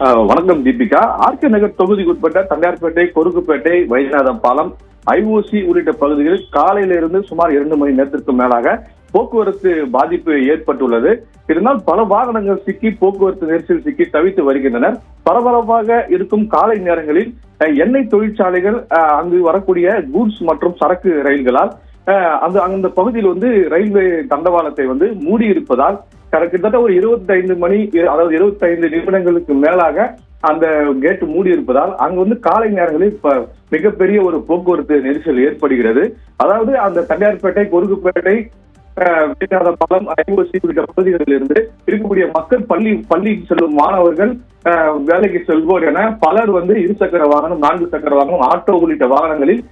வணக்கம் தீபிகா. ஆர்கே நகர் தொகுதிக்குட்பட்ட தண்டையார்பேட்டை, கொருக்குப்பேட்டை, வைத்தியநாதம் பாலம், ஐஓசி உள்ளிட்ட பகுதிகளில் காலையிலிருந்து சுமார் 2 மணி நேரத்திற்கு மேலாக போக்குவரத்து பாதிப்பு ஏற்பட்டுள்ளது. இதனால் பல வாகனங்கள் சிக்கி போக்குவரத்து நெரிசல் சிக்கி தவித்து வருகின்றனர். பரபரப்பாக இருக்கும் காலை நேரங்களில் எண்ணெய் தொழிற்சாலைகள், அங்கு வரக்கூடிய கூட்ஸ் மற்றும் சரக்கு ரயில்களால் அந்த பகுதியில் ரயில்வே தண்டவாளத்தை மூடி இருப்பதால் கிட்டத்தட்ட ஒரு 25 நிமிடங்களுக்கு மேலாக அந்த கேட் மூடி இருப்பதால் அங்கு காலை நேரங்களில் மிகப்பெரிய ஒரு போக்குவரத்து நெரிசல் ஏற்படுகிறது. அதாவது அந்த தண்டையார்பேட்டை, கொருக்குப்பேட்டை, பாலம், ஐஓசி உள்ளிட்ட பகுதிகளில் இருந்து இருக்கக்கூடிய மக்கள், பள்ளி செல்லும் மாணவர்கள், வேலைக்கு செல்வோர் என பலர் இருசக்கர வாகனம், 4 சக்கர வாகனம், ஆட்டோ உள்ளிட்ட வாகனங்களில்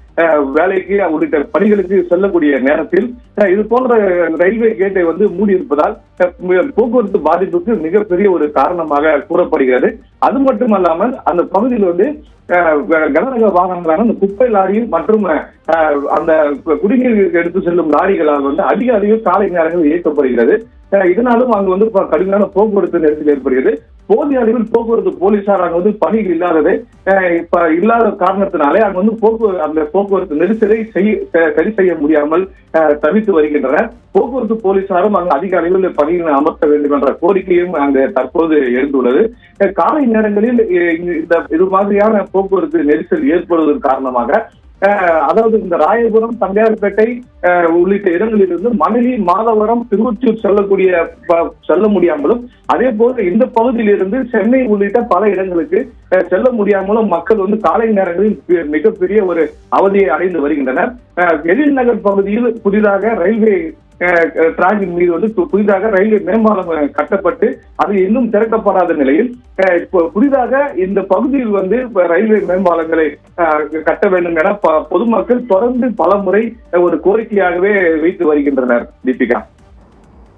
வேலைக்கு உள்ளிட்ட பணிகளுக்கு செல்லக்கூடிய நேரத்தில் இது போன்ற ரயில்வே கேட்டை மூடி இருப்பதால் போக்குவரத்து பாதிப்புக்கு மிகப்பெரிய ஒரு காரணமாக கூறப்படுகிறது. அது மட்டுமல்லாமல் அந்த பகுதியில் கனரக வாகனங்களான அந்த குப்பை லாரி மற்றும் அந்த குடிநீர் எடுத்து செல்லும் லாரிகளால் அதிக அளவில் காலை நேரங்களில் இயக்கப்படுகிறது. இதனாலும் அங்கு கடுமையான போக்குவரத்து நெரிசல் ஏற்படுகிறது. போதிய அளவில் போக்குவரத்து போலீசார் அங்கு பணிகள் இல்லாத காரணத்தினாலே அங்கு அந்த போக்குவரத்து நெரிசலை சரி செய்ய முடியாமல் தவித்து வருகின்றனர். போக்குவரத்து போலீசாரும் அங்கு அதிக அளவில் பணிகளை அமர்த்த வேண்டும் என்ற கோரிக்கையும் அங்கு தற்போது எழுந்துள்ளது. காலை நேரங்களில் இது மாதிரியான போக்குவரத்து நெரிசல் ஏற்படுவதன் காரணமாக அதாவது இந்த ராயபுரம், தண்டையார்பேட்டை உள்ளிட்ட இடங்களிலிருந்து மணலி, மாதவரம், திருவொற்றியூர் செல்ல முடியாமலும், அதே போல இந்த பகுதியிலிருந்து சென்னை உள்ளிட்ட பல இடங்களுக்கு செல்ல முடியாமலும் மக்கள் காலை நேரங்களில் மிகப்பெரிய ஒரு அவதியை அடைந்து வருகின்றனர். எழில் நகர் பகுதியில் புதிதாக ரயில்வே டிராக்கின் மீது புதிதாக ரயில்வே மேம்பாலம் கட்டப்பட்டு அது இன்னும் திறக்கப்படாத நிலையில் புதிதாக இந்த பகுதியில் ரயில்வே மேம்பாலங்களை கட்ட வேண்டும் என பொதுமக்கள் தொடர்ந்து பல முறை ஒரு கோரிக்கையாகவே வைத்து வருகின்றனர். தீபிகா.